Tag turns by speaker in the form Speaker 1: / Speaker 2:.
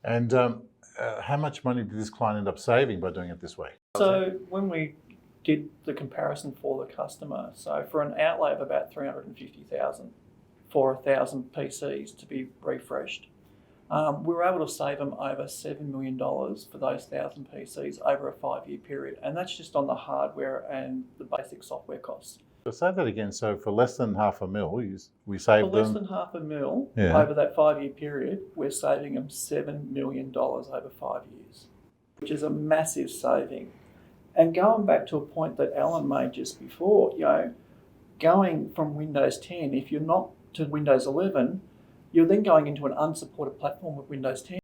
Speaker 1: And how much money did this client end up saving by doing it this way?
Speaker 2: So when we did the comparison for the customer, so for an outlay of about $350,000 for 1,000 PCs to be refreshed, we were able to save them over $7 million for those 1,000 PCs over a 5-year period. And that's just on the hardware and the basic software costs.
Speaker 1: So say that again. So for less than $500,000, we saved
Speaker 2: For less
Speaker 1: them.
Speaker 2: than $500,000
Speaker 1: Yeah.
Speaker 2: over that 5-year period, we're saving them $7 million over 5 years, which is a massive saving. And going back to a point that Alan made just before, going from Windows 10, if you're not to Windows 11, you're then going into an unsupported platform with Windows 10.